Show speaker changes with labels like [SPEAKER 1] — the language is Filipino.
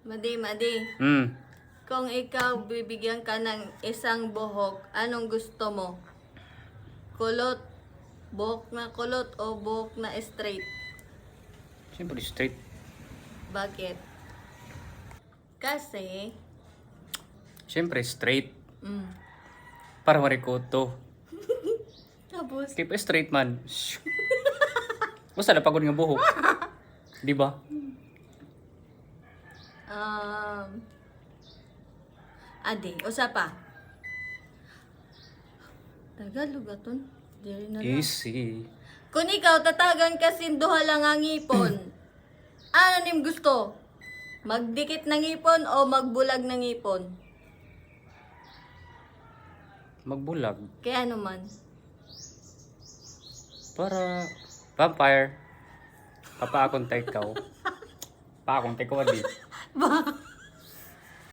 [SPEAKER 1] Madi.
[SPEAKER 2] Hmm.
[SPEAKER 1] Kung ikaw bibigyan ka ng isang buhok, anong gusto mo? Kulot, buhok na kulot o buhok na straight?
[SPEAKER 2] Siyempre straight.
[SPEAKER 1] Bakit? Kasi,
[SPEAKER 2] Siyempre straight.
[SPEAKER 1] mm,
[SPEAKER 2] Para marikoto.
[SPEAKER 1] tapos,
[SPEAKER 2] Keep a straight man. Basta napagod nga buhok. Di ba?
[SPEAKER 1] usa pa. Tagalog aton. Diri na lang.
[SPEAKER 2] Easy.
[SPEAKER 1] Kung ikaw tatagan kasi duha lang ang ngipon, ano nim gusto? Magdikit ng ngipon o magbulag ng ngipon?
[SPEAKER 2] Magbulag.
[SPEAKER 1] Kaya ano man?
[SPEAKER 2] Para vampire. Papa akong tekaw. Pa akong tekaw di.